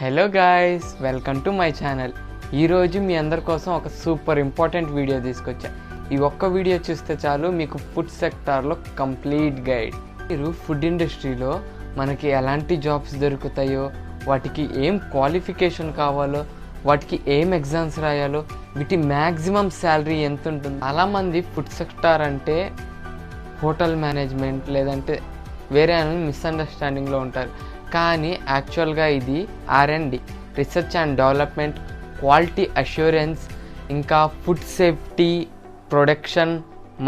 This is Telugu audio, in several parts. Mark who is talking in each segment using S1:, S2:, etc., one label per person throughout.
S1: Hello guys, welcome to my channel. ఈరోజు మీ అందరి కోసం ఒక సూపర్ ఇంపార్టెంట్ వీడియో తీసుకొచ్చా. ఈ ఒక్క వీడియో చూస్తే చాలు మీకు ఫుడ్ సెక్టార్లో కంప్లీట్ గైడ్. మీరు ఫుడ్ ఇండస్ట్రీలో మనకి ఎలాంటి జాబ్స్ దొరుకుతాయో, వాటికి ఏం క్వాలిఫికేషన్ కావాలో, వాటికి ఏం ఎగ్జామ్స్ రాయాలో, వీటి మ్యాక్సిమం శాలరీ ఎంత ఉంటుంది. చాలామంది ఫుడ్ సెక్టార్ అంటే హోటల్ మేనేజ్మెంట్ లేదంటే వేరే అని మిస్అండర్స్టాండింగ్లో ఉంటారు. కానీ యాక్చువల్గా ఇది R&D, research and development, quality assurance, ఇంకా ఫుడ్ సేఫ్టీ, ప్రొడక్షన్,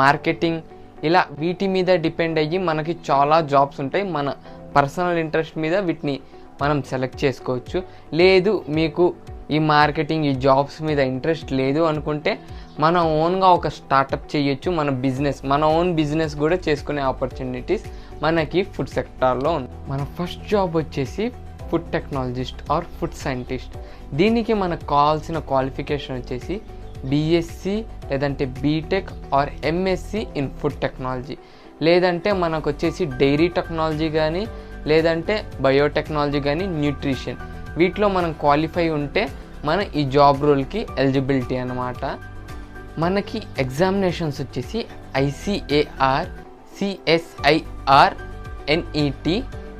S1: మార్కెటింగ్, ఇలా వీటి మీద డిపెండ్ అయ్యి మనకి చాలా జాబ్స్ ఉంటాయి. మన పర్సనల్ ఇంట్రెస్ట్ మీద వీటిని మనం సెలెక్ట్ చేసుకోవచ్చు. లేదు మీకు ఈ మార్కెటింగ్, ఈ జాబ్స్ మీద ఇంట్రెస్ట్ లేదు అనుకుంటే మన ఓన్గా ఒక స్టార్టప్ చేయొచ్చు. మన ఓన్ బిజినెస్ కూడా చేసుకునే ఆపర్చునిటీస్ మనకి ఫుడ్ సెక్టార్లో ఉంది. మన ఫస్ట్ జాబ్ వచ్చేసి food technologist or food scientist. దీనికి మనకు కావాల్సిన క్వాలిఫికేషన్ వచ్చేసి BSc లేదంటే BTech or MSc in food technology, లేదంటే మనకు వచ్చేసి డైరీ టెక్నాలజీ కానీ లేదంటే బయోటెక్నాలజీ కానీ న్యూట్రిషన్, వీటిలో మనం క్వాలిఫై ఉంటే మన ఈ జాబ్ రోల్కి ఎలిజిబిలిటీ అన్నమాట. మనకి ఎగ్జామినేషన్స్ వచ్చేసి ICAR, CSIR, NET.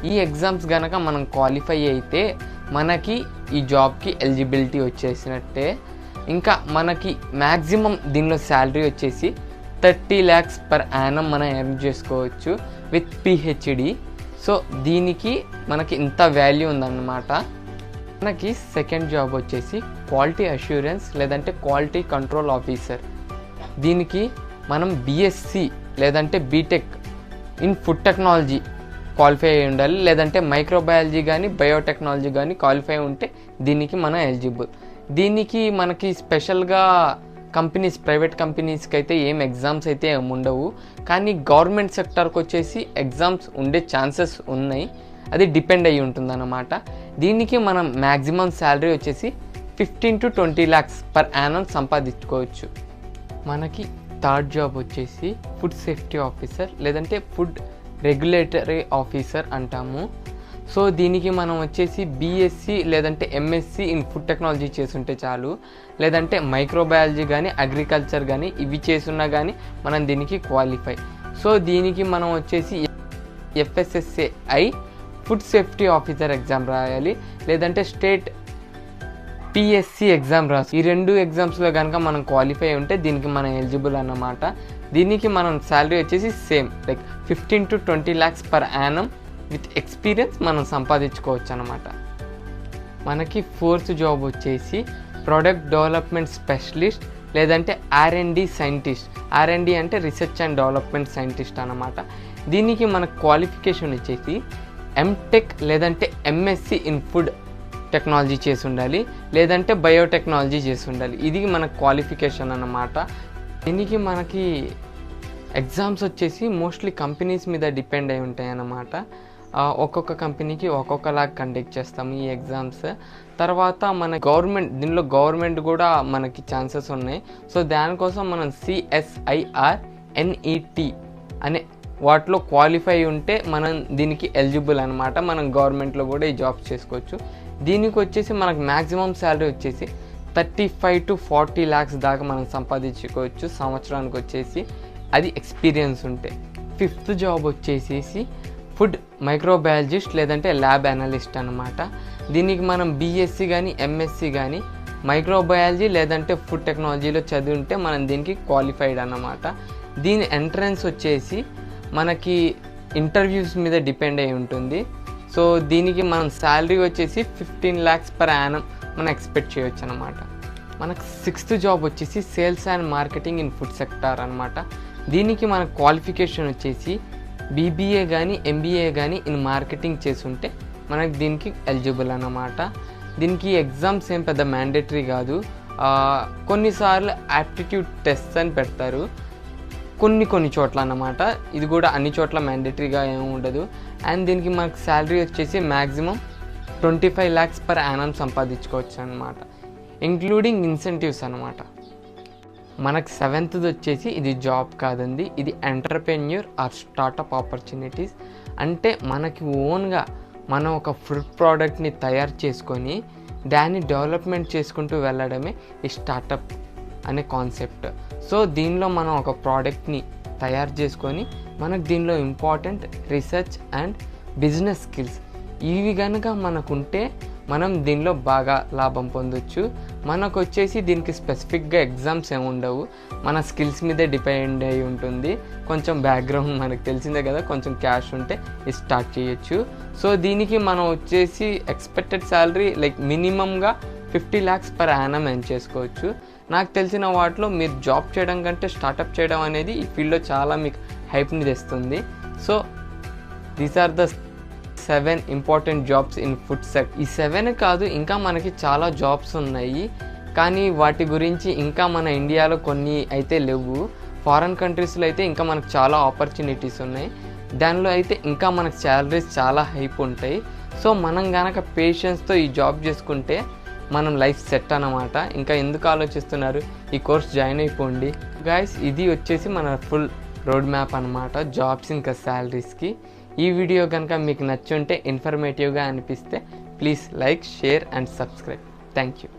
S1: ఈ ఎగ్జామ్స్ కనుక మనం క్వాలిఫై అయితే మనకి ఈ జాబ్కి ఎలిజిబిలిటీ వచ్చేసినట్టే. ఇంకా మనకి మ్యాక్సిమం దీనిలో శాలరీ వచ్చేసి 30 lakhs per annum మనం ఎర్న్ చేసుకోవచ్చు విత్ PhD. సో దీనికి మనకి ఇంత వాల్యూ ఉందన్నమాట. మనకి సెకండ్ జాబ్ వచ్చేసి క్వాలిటీ అష్యూరెన్స్ లేదంటే క్వాలిటీ కంట్రోల్ ఆఫీసర్. దీనికి మనం BSc లేదంటే BTech in food technology qualify అయి ఉండాలి, లేదంటే మైక్రోబయాలజీ కానీ బయోటెక్నాలజీ కానీ క్వాలిఫై ఉంటే దీనికి మనం ఎలిజిబుల్. దీనికి మనకి స్పెషల్గా ప్రైవేట్ కంపెనీస్కి అయితే ఏం ఎగ్జామ్స్ అయితే ఉండవు, కానీ గవర్నమెంట్ సెక్టార్కి వచ్చేసి ఎగ్జామ్స్ ఉండే ఛాన్సెస్ ఉన్నాయి. అది డిపెండ్ అయ్యి ఉంటుంది అన్నమాట. దీనికి మనం మ్యాక్సిమం శాలరీ వచ్చేసి 15 to 20 lakhs per annum సంపాదించుకోవచ్చు. మనకి థర్డ్ జాబ్ వచ్చేసి ఫుడ్ సేఫ్టీ ఆఫీసర్ లేదంటే ఫుడ్ రెగ్యులేటరీ ఆఫీసర్ అంటాము. సో దీనికి మనం వచ్చేసి BSc లేదంటే MSc ఇన్ ఫుడ్ టెక్నాలజీ చేసుంటే చాలు, లేదంటే మైక్రోబయాలజీ కానీ అగ్రికల్చర్ కానీ ఇవి చేసున్నా కానీ మనం దీనికి క్వాలిఫై. సో దీనికి మనం వచ్చేసి FSSAI food safety officer exam రాయాలి, లేదంటే స్టేట్ PSC ఎగ్జామ్ రాసి ఈ రెండు ఎగ్జామ్స్లో కనుక మనం క్వాలిఫై ఉంటే దీనికి మనం ఎలిజిబుల్ అన్నమాట. దీనికి మనం శాలరీ వచ్చేసి same like 15 to 20 lakhs per annum with experience మనం సంపాదించుకోవచ్చు అన్నమాట. మనకి ఫోర్త్ జాబ్ వచ్చేసి ప్రొడక్ట్ డెవలప్మెంట్ స్పెషలిస్ట్ లేదంటే R&D సైంటిస్ట్. R&D అంటే రీసెర్చ్ అండ్ డెవలప్మెంట్ సైంటిస్ట్ అన్నమాట. దీనికి మన క్వాలిఫికేషన్ వచ్చేసి MTech లేదంటే MSc ఇన్ ఫుడ్ టెక్నాలజీ చేసి ఉండాలి, లేదంటే బయోటెక్నాలజీ చేసి ఉండాలి. ఇది మన క్వాలిఫికేషన్ అన్నమాట. దీనికి మనకి ఎగ్జామ్స్ వచ్చేసి మోస్ట్లీ కంపెనీస్ మీద డిపెండ్ అయి ఉంటాయి అన్నమాట. ఒక్కొక్క కంపెనీకి ఒక్కొక్కలాగా కండక్ట్ చేస్తాము ఈ ఎగ్జామ్స్. తర్వాత మన దీనిలో గవర్నమెంట్ కూడా మనకి ఛాన్సెస్ ఉన్నాయి. సో దానికోసం మనం CSIR, NET అనే వాటిలో క్వాలిఫై ఉంటే మనం దీనికి ఎలిజిబుల్ అనమాట. మనం గవర్నమెంట్లో కూడా ఈ జాబ్స్ చేసుకోవచ్చు. దీనికి వచ్చేసి మనకు మ్యాక్సిమం శాలరీ వచ్చేసి 35 to 40 lakhs దాకా మనం సంపాదించుకోవచ్చు సంవత్సరానికి వచ్చేసి, అది ఎక్స్పీరియన్స్ ఉంటే. ఫిఫ్త్ జాబ్ వచ్చేసి ఫుడ్ మైక్రోబయాలజిస్ట్ లేదంటే ల్యాబ్ అనలిస్ట్ అనమాట. దీనికి మనం BSc కానీ MSc కానీ మైక్రోబయాలజీ లేదంటే ఫుడ్ టెక్నాలజీలో చదివి ఉంటే మనం దీనికి క్వాలిఫైడ్ అన్నమాట. దీని ఎంట్రన్స్ వచ్చేసి మనకి ఇంటర్వ్యూస్ మీద డిపెండ్ అయి ఉంటుంది. సో దీనికి మనం శాలరీ వచ్చేసి 15 lakhs per annum మనం ఎక్స్పెక్ట్ చేయొచ్చు అనమాట. మనకు సిక్స్త్ జాబ్ వచ్చేసి sales and marketing in food sector అనమాట. దీనికి మన క్వాలిఫికేషన్ వచ్చేసి BBA కానీ MBA కానీ ఇన్ మార్కెటింగ్ చేసి ఉంటే మనకి దీనికి ఎలిజిబుల్ అన్నమాట. దీనికి ఎగ్జామ్స్ ఏం పెద్ద మ్యాండేటరీ కాదు. కొన్నిసార్లు యాప్టిట్యూడ్ టెస్ట్ అని పెడతారు కొన్ని చోట్ల అన్నమాట. ఇది కూడా అన్ని చోట్ల మ్యాండేటరీగా ఏమి ఉండదు. అండ్ దీనికి మనకు శాలరీ వచ్చేసి మ్యాక్సిమం 25 lakhs per annum సంపాదించుకోవచ్చు అనమాట, ఇంక్లూడింగ్ ఇన్సెంటివ్స్ అనమాట. మనకు సెవెంత్ది వచ్చేసి ఇది జాబ్ కాదండి, ఇది ఎంటర్ప్రెన్యూర్ ఆర్ స్టార్టప్ ఆపర్చునిటీస్. అంటే మనకి ఓన్గా మనం ఒక ఫుడ్ ప్రోడక్ట్ని తయారు చేసుకొని దాన్ని డెవలప్మెంట్ చేసుకుంటూ వెళ్ళడమే ఈ స్టార్టప్ అనే కాన్సెప్ట్. సో దీనిలో మనం ఒక ప్రోడక్ట్ని తయారు చేసుకొని మనకు దీనిలో important research and business skills ఇవి కనుక మనకుంటే మనం దీనిలో బాగా లాభం పొందొచ్చు. మనకు వచ్చేసి దీనికి స్పెసిఫిక్గా ఎగ్జామ్స్ ఏమి ఉండవు, మన స్కిల్స్ మీదే డిపెండ్ అయి ఉంటుంది. కొంచెం బ్యాక్గ్రౌండ్ మనకు తెలిసిందే కదా, కొంచెం క్యాష్ ఉంటే ఇది స్టార్ట్ చేయొచ్చు. సో దీనికి మనం వచ్చేసి ఎక్స్పెక్టెడ్ శాలరీ లైక్ మినిమంగా 50 lakhs per annum ఎర్న్ చేసుకోవచ్చు. నాకు తెలిసిన వాటిలో మీరు జాబ్ చేయడం కంటే స్టార్టప్ చేయడం అనేది ఈ ఫీల్డ్లో చాలా మీకు హైప్ని తెస్తుంది. So these are the 7 important jobs in food sector. ఈ 7 కాదు, ఇంకా మనకి చాలా జాబ్స్ ఉన్నాయి, కానీ వాటి గురించి ఇంకా మన ఇండియాలో కొన్ని అయితే లేవు. ఫారెన్ కంట్రీస్లో అయితే ఇంకా మనకు చాలా ఆపర్చునిటీస్ ఉన్నాయి, దానిలో అయితే ఇంకా మనకు శాలరీస్ చాలా హైప్ ఉంటాయి. సో మనం కనుక పేషెన్స్తో ఈ జాబ్ చేసుకుంటే మనం లైఫ్ సెట్ అన్నమాట. ఇంకా ఎందుకు ఆలోచిస్తున్నారు, ఈ కోర్స్ జాయిన్ అయిపోండి గైస్. ఇది వచ్చేసి మన ఫుల్ రోడ్ మ్యాప్ అనమాట జాబ్స్ ఇంకా శాలరీస్కి. ఈ వీడియో కనుక మీకు నచ్చుంటే, ఇన్ఫర్మేటివ్గా అనిపిస్తే please like, share and subscribe. Thank you.